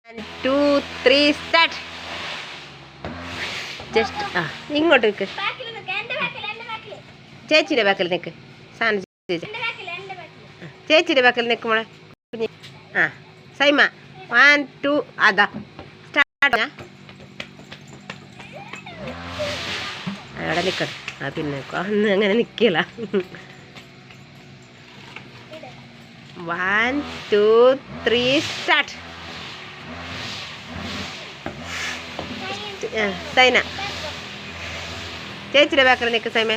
1 2 3 start. Just ഇങ്ങോട്ട് നിൽക്ക്. ചേച്ചിയുടെ ബാക്കിൽ നിൽക്ക്. സാധനം ചേച്ചിയുടെ ബാക്കിൽ നിൽക്ക് മോളെ. സൈമ 1 2 അതാ സ്റ്റാർട്ട്. അവിടെ നിൽക്കണം. പിന്നെ അന്ന് അങ്ങനെ നിൽക്കില്ല. 1 2 3 സ്റ്റാർട്ട്. സൈന ചേച്ചിയുടെ ബാക്കിൽ നിൽക്ക്. സൈമേ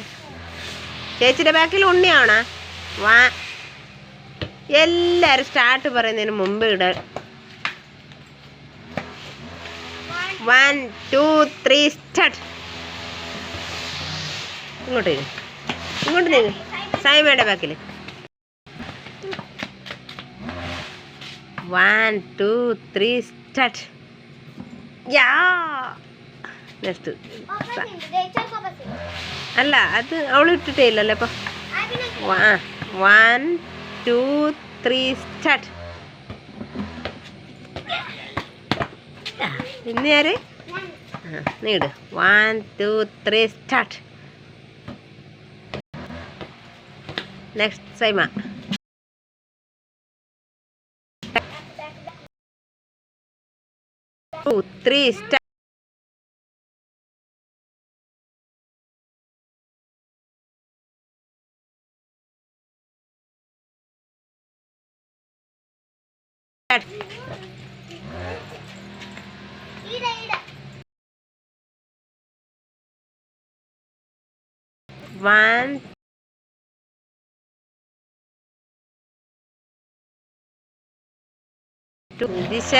ചേച്ചിയുടെ ബാക്കിൽ ഉണ്ണിയാവണ. എല്ലാവരും സ്റ്റാർട്ട് പറയുന്നതിന് മുമ്പ് ഇടാൻ. 1 2 3 സ്റ്റാർട്ട്. ഇങ്ങോട്ട് നീങ്ങ്. സൈമയുടെ ബാക്കിൽ 1 2 3 സ്റ്റാർട്ട്. നെക്സ്റ്റ് അല്ല, അത് അവൾ ഇട്ടിട്ടേ ഇല്ലല്ലോ ഇപ്പം. 1 2 3 സ്റ്റാർട്ട്. ഇന്ന് ആര് നീട്. 1 2 3 start. Next Saima. 2 3 start. One, two, this